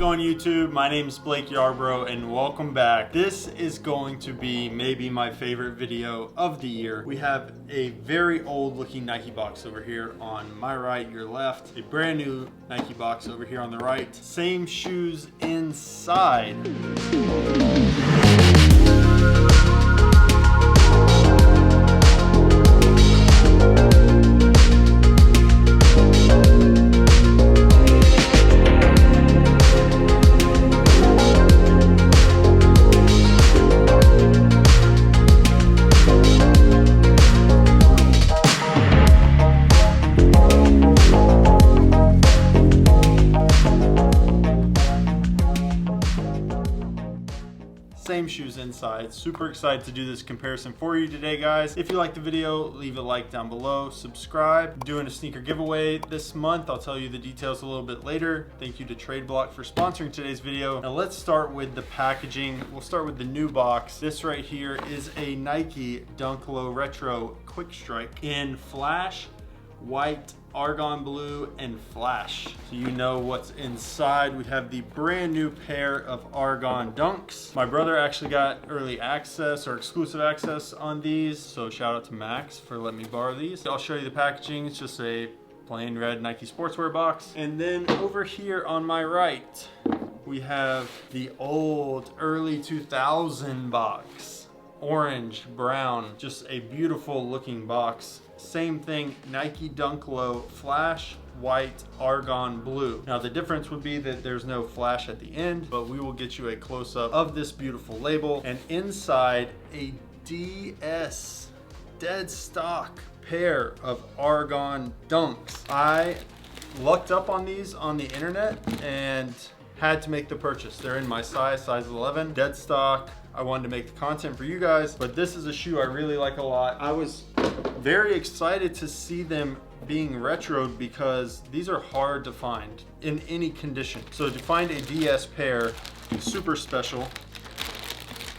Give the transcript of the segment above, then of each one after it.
going, YouTube? My name is Blake Yarbrough and welcome back. This is going to be maybe my favorite video of the year. We have a very old looking Nike box over here on my right, your left. A brand new Nike box over here on the right. Same shoes inside. Same shoes inside. Super excited to do this comparison for you today, guys. If you like the video, leave a like down below, subscribe. I'm doing a sneaker giveaway this month. I'll tell you the details a little bit later. Thank you to Trade Block for sponsoring today's video. Now let's start with the packaging. We'll start with the new box. This right here is a Nike Dunk Low Retro Quick Strike in flash, white, argon blue, and flash. So you know what's inside. We have the brand new pair of Argon Dunks. My brother actually got early access or exclusive access on these, so shout out to Max for letting me borrow these. I'll show you the packaging. It's just a plain red Nike sportswear box. And then over here on my right, we have the old early 2000 box. Orange, brown, just a beautiful looking box. Same thing, Nike Dunk Low Flash, white, argon blue. Now the difference would be that there's no flash at the end, but we will get you a close-up of this beautiful label. And inside, a DS dead stock pair of Argon Dunks. I lucked up on these on the internet and had to make the purchase. They're in my size 11, dead stock. I wanted to make the content for you guys, but this is a shoe I really like a lot. I was very excited to see them being retroed because these are hard to find in any condition. So to find a DS pair, super special.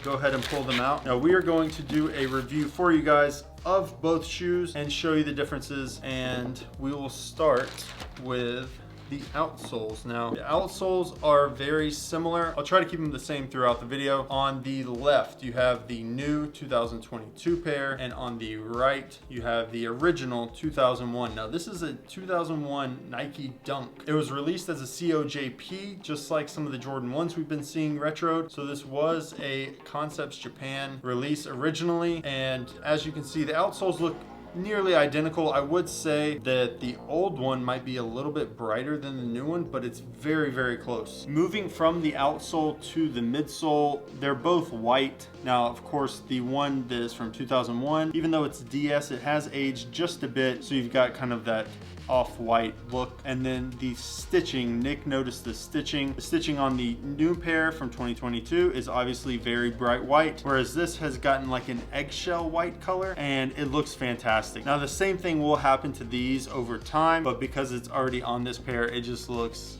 Go ahead and pull them out. Now we are going to do a review for you guys of both shoes and show you the differences, and we will start with the outsoles. Now, the outsoles are very similar. I'll try to keep them the same throughout the video. On the left, you have the new 2022 pair, and on the right, you have the original 2001. Now, this is a 2001 Nike Dunk. It was released as a CO.JP, just like some of the Jordan 1s we've been seeing retroed. So this was a Concepts Japan release originally, and as you can see, the outsoles look nearly identical. I would say that the old one might be a little bit brighter than the new one, but it's very, very close. Moving from the outsole to the midsole, they're both white. Now, of course, the one that is from 2001, even though it's DS, it has aged just a bit, so you've got kind of that off-white look. And then the stitching, Nick noticed the stitching. The stitching on the new pair from 2022 is obviously very bright white, whereas this has gotten like an eggshell white color, and it looks fantastic. Now, the same thing will happen to these over time, but because it's already on this pair, it just looks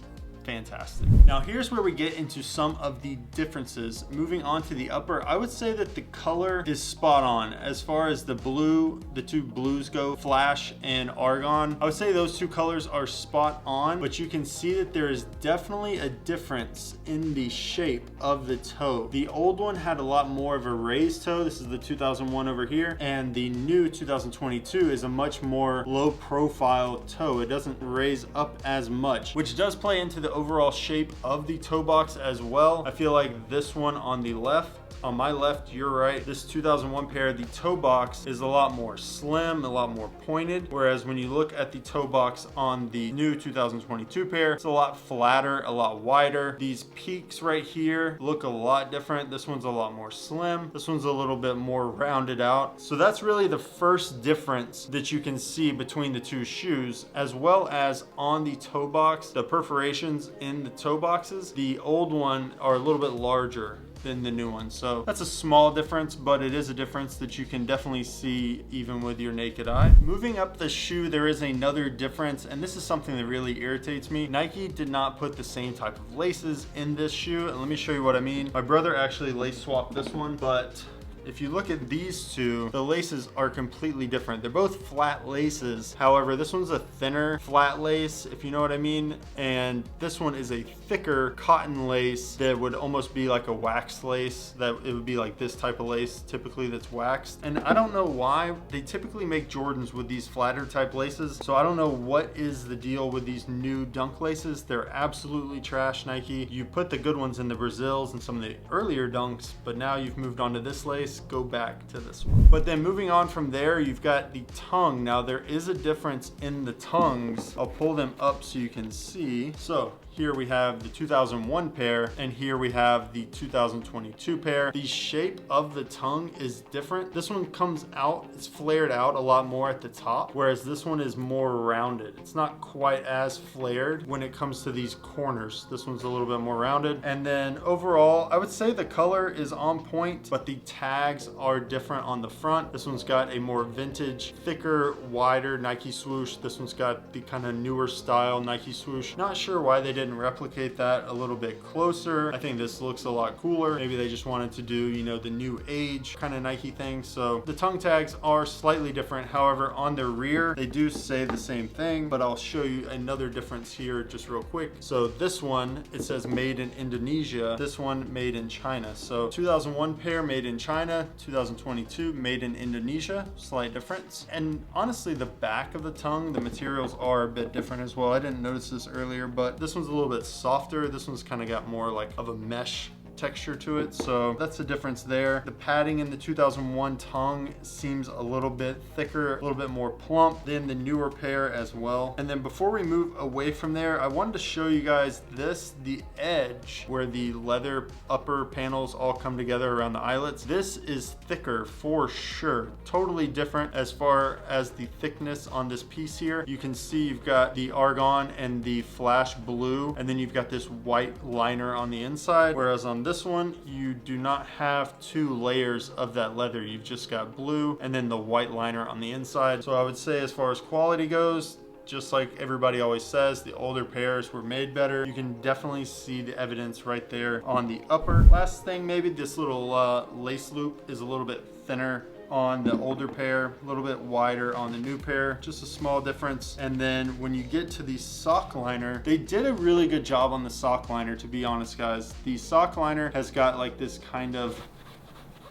fantastic. Now here's where we get into some of the differences. Moving on to the upper, I would say that the color is spot on. As far as the blue, the two blues go, flash and argon, I would say those two colors are spot on, but you can see that there is definitely a difference in the shape of the toe. The old one had a lot more of a raised toe. This is the 2001 over here, and the new 2022 is a much more low profile toe. It doesn't raise up as much, which does play into the overall shape of the toe box as well. I feel like this one on the left, on my left, your right, this 2001 pair, the toe box is a lot more slim, a lot more pointed, whereas when you look at the toe box on the new 2022 pair, it's a lot flatter, a lot wider. These peaks right here look a lot different. This one's a lot more slim. This one's a little bit more rounded out. So that's really the first difference that you can see between the two shoes, as well as on the toe box, the perforations in the toe boxes. The old one are a little bit larger than the new one. So that's a small difference, but it is a difference that you can definitely see even with your naked eye. Moving up the shoe, there is another difference, and this is something that really irritates me. Nike did not put the same type of laces in this shoe, and let me show you what I mean. My brother actually lace swapped this one, but if you look at these two, the laces are completely different. They're both flat laces. However, this one's a thinner flat lace, if you know what I mean. And this one is a thicker cotton lace that would almost be like a wax lace, that it would be like this type of lace typically that's waxed. And I don't know why they typically make Jordans with these flatter type laces. So I don't know what is the deal with these new Dunk laces. They're absolutely trash, Nike. You put the good ones in the Brazils and some of the earlier Dunks, but now you've moved on to this lace. Go back to this one. But then moving on from there, you've got the tongue. Now there is a difference in the tongues. I'll pull them up so you can see. So here we have the 2001 pair, and here we have the 2022 pair. The shape of the tongue is different. This one comes out, it's flared out a lot more at the top, whereas this one is more rounded. It's not quite as flared when it comes to these corners. This one's a little bit more rounded. And then overall, I would say the color is on point, but the tags are different on the front. This one's got a more vintage, thicker, wider Nike swoosh. This one's got the kind of newer style Nike swoosh. Not sure why they didn't replicate that a little bit closer. I think this looks a lot cooler. Maybe they just wanted to do, you know, the new age kind of Nike thing. So the tongue tags are slightly different. However, on the rear, they do say the same thing, but I'll show you another difference here just real quick. So this one, it says made in Indonesia. This one made in China. So 2001 pair made in China, 2022 made in Indonesia, slight difference. And honestly, the back of the tongue, the materials are a bit different as well. I didn't notice this earlier, but this one's a little bit softer. This one's kind of got more like of a mesh texture to it, so that's the difference there. The padding in the 2001 tongue seems a little bit thicker, a little bit more plump than the newer pair as well. And then before we move away from there, I wanted to show you guys this, the edge where the leather upper panels all come together around the eyelets. This is thicker for sure, totally different as far as the thickness on this piece here. You can see you've got the argon and the flash blue, and then you've got this white liner on the inside, whereas on this one, you do not have two layers of that leather. You've just got blue and then the white liner on the inside. So I would say as far as quality goes, just like everybody always says, the older pairs were made better. You can definitely see the evidence right there on the upper. Last thing, maybe this little lace loop is a little bit thinner on the older pair, a little bit wider on the new pair, just a small difference. And then when you get to the sock liner, they did a really good job on the sock liner, to be honest, guys. The sock liner has got like this kind of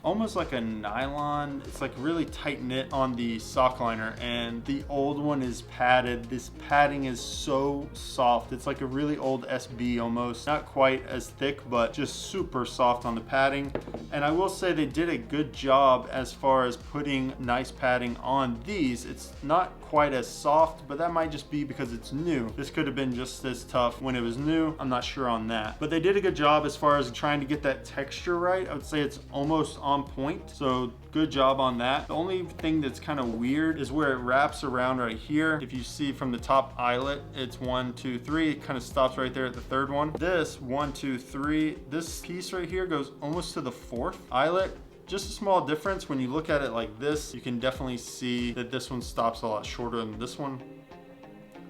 almost like a nylon. It's like really tight knit on the sock liner, and the old one is padded. This padding is so soft. It's like a really old SB almost. Not quite as thick, but just super soft on the padding. And I will say they did a good job as far as putting nice padding on these. It's not quite as soft, but that might just be because it's new. This could have been just as tough when it was new. I'm not sure on that. But they did a good job as far as trying to get that texture right. I would say it's almost on point. So good job on that. The only thing that's kind of weird is where it wraps around right here. If you see from the top eyelet, it's 1, 2, 3. It kind of stops right there at the third one. This 1, 2, 3, this piece right here goes almost to the fourth eyelet. Just a small difference. When you look at it like this, you can definitely see that this one stops a lot shorter than this one.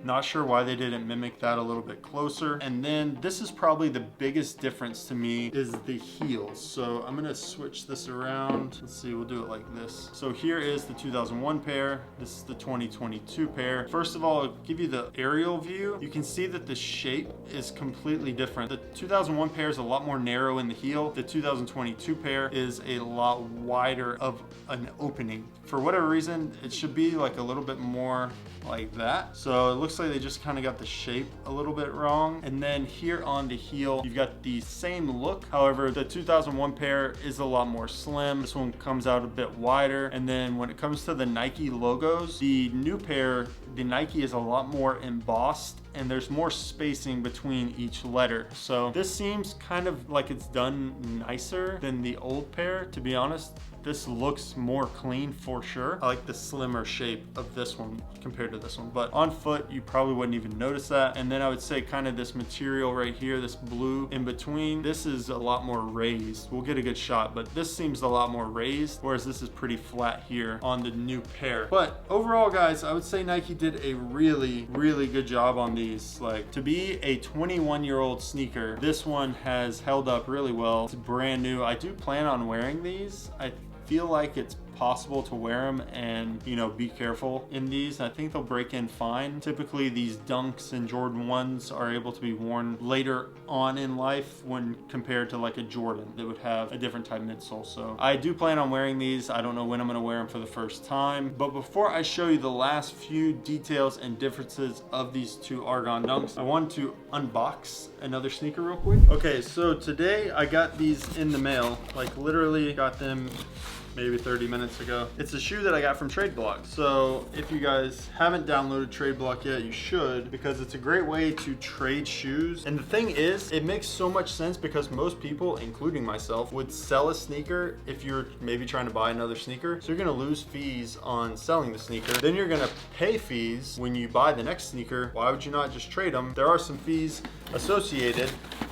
Not sure why they didn't mimic that a little bit closer. And then this is probably the biggest difference to me is the heels. So I'm gonna switch this around. Let's see, we'll do it like this. So here is the 2001 pair. This is the 2022 pair. First of all, I'll give you the aerial view. You can see that the shape is completely different. The 2001 pair is a lot more narrow in the heel. The 2022 pair is a lot wider of an opening. For whatever reason, it should be like a little bit more like that. So it looks like they just kind of got the shape a little bit wrong. And then here on the heel, you've got the same look. However, the 2001 pair is a lot more slim. This one comes out a bit wider. And then when it comes to the Nike logos, the new pair, the Nike is a lot more embossed and there's more spacing between each letter. So this seems kind of like it's done nicer than the old pair, to be honest. This looks more clean for sure. I like the slimmer shape of this one compared to this one, but on foot, you probably wouldn't even notice that. And then I would say kind of this material right here, this blue in between, this is a lot more raised. We'll get a good shot, but this seems a lot more raised, whereas this is pretty flat here on the new pair. But overall, guys, I would say Nike did a really, really good job on these. Like, to be a 21-year-old sneaker, this one has held up really well. It's brand new. I do plan on wearing these. I feel like it's possible to wear them and, you know, be careful in these. I think they'll break in fine. Typically these Dunks and Jordan 1s are able to be worn later on in life when compared to like a Jordan that would have a different type midsole. So I do plan on wearing these. I don't know when I'm going to wear them for the first time, but before I show you the last few details and differences of these two Argon Dunks, I wanted to unbox another sneaker real quick. Okay, so today I got these in the mail, like literally got them maybe 30 minutes ago. It's a shoe that I got from Trade Block. So if you guys haven't downloaded Trade Block yet, you should, because it's a great way to trade shoes. And the thing is, it makes so much sense because most people, including myself, would sell a sneaker if you're maybe trying to buy another sneaker. So you're gonna lose fees on selling the sneaker. Then you're gonna pay fees when you buy the next sneaker. Why would you not just trade them? There are some fees associated,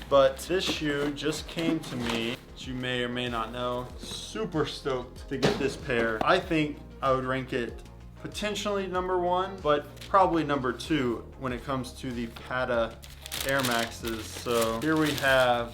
but this shoe just came to me, which you may or may not know. Super stoked to get this pair. I think I would rank it potentially #1, but probably #2 when it comes to the Pata Air Maxes. So here we have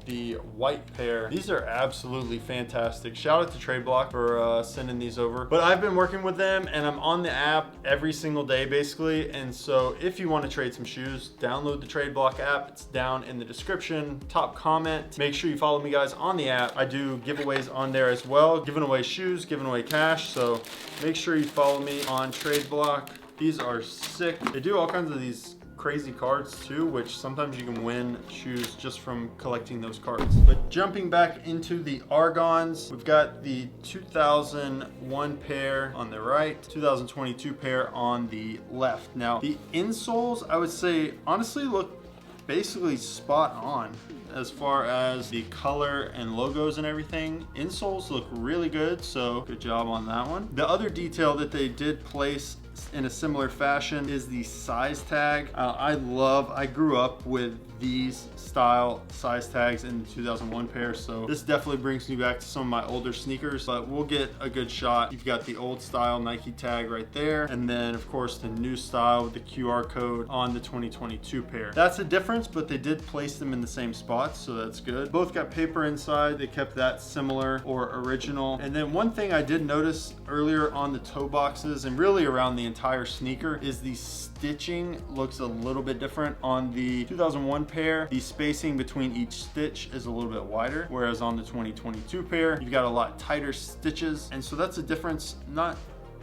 the white pair. These are absolutely fantastic. Shout out to Trade Block for sending these over. But I've been working with them and I'm on the app every single day basically. And so if you want to trade some shoes, download the Trade Block app. It's down in the description, top comment. Make sure you follow me guys on the app. I do giveaways on there as well, giving away shoes, giving away cash. So make sure you follow me on Trade Block. These are sick. They do all kinds of these crazy cards too, which sometimes you can win shoes just from collecting those cards. But jumping back into the Argons, we've got the 2001 pair on the right, 2022 pair on the left. Now the insoles, I would say honestly look basically spot on as far as the color and logos and everything. Insoles look really good, so good job on that one. The other detail that they did place in a similar fashion is the size tag. I grew up with these style size tags in the 2001 pair, so this definitely brings me back to some of my older sneakers, but we'll get a good shot. You've got the old style Nike tag right there, and then of course the new style with the QR code on the 2022 pair. That's a difference, but they did place them in the same spots, so that's good. Both got paper inside. They kept that similar or original. And then one thing I did notice earlier on the toe boxes and really around the entire sneaker is the stitching looks a little bit different. On the 2001 pair, the spacing between each stitch is a little bit wider, whereas on the 2022 pair, you've got a lot tighter stitches. And so that's a difference. Not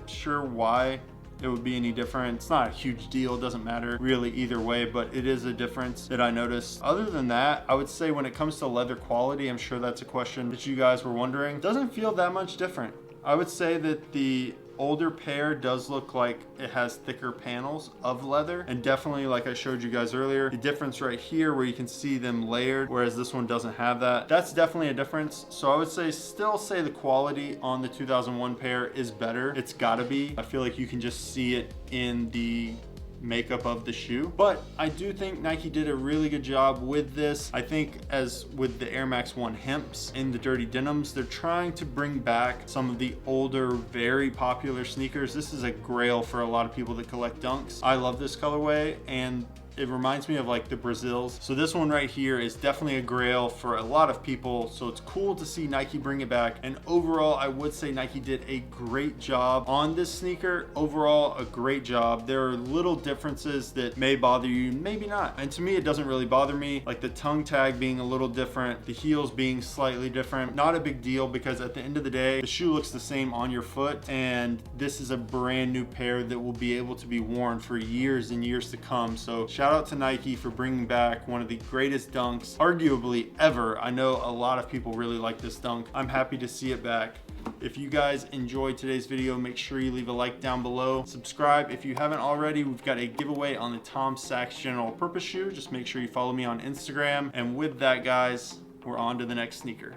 sure why it would be any different. It's not a huge deal, it doesn't matter really either way, but it is a difference that I noticed. Other than that, I would say when it comes to leather quality, I'm sure that's a question that you guys were wondering, it doesn't feel that much different. I would say that the older pair does look like it has thicker panels of leather, and definitely, like I showed you guys earlier, the difference right here where you can see them layered, whereas this one doesn't have that. That's definitely a difference. So I would say still say the quality on the 2001 pair is better. It's gotta be. I feel like you can just see it in the makeup of the shoe, but I do think Nike did a really good job with this. I think as with the Air Max 1 Hemps and the Dirty Denims, they're trying to bring back some of the older, very popular sneakers. This is a grail for a lot of people that collect Dunks. I love this colorway, and it reminds me of like the Brazils. So this one right here is definitely a grail for a lot of people. So it's cool to see Nike bring it back. And overall, I would say Nike did a great job on this sneaker. Overall, a great job. There are little differences that may bother you, maybe not. And to me, it doesn't really bother me. Like the tongue tag being a little different, the heels being slightly different. Not a big deal, because at the end of the day, the shoe looks the same on your foot. And this is a brand new pair that will be able to be worn for years and years to come. So shout out to Nike for bringing back one of the greatest dunks, arguably ever. I know a lot of people really like this dunk. I'm happy to see it back. If you guys enjoyed today's video, make sure you leave a like down below. Subscribe if you haven't already. We've got a giveaway on the Tom Sachs General Purpose shoe. Just make sure you follow me on Instagram. And with that, guys, we're on to the next sneaker.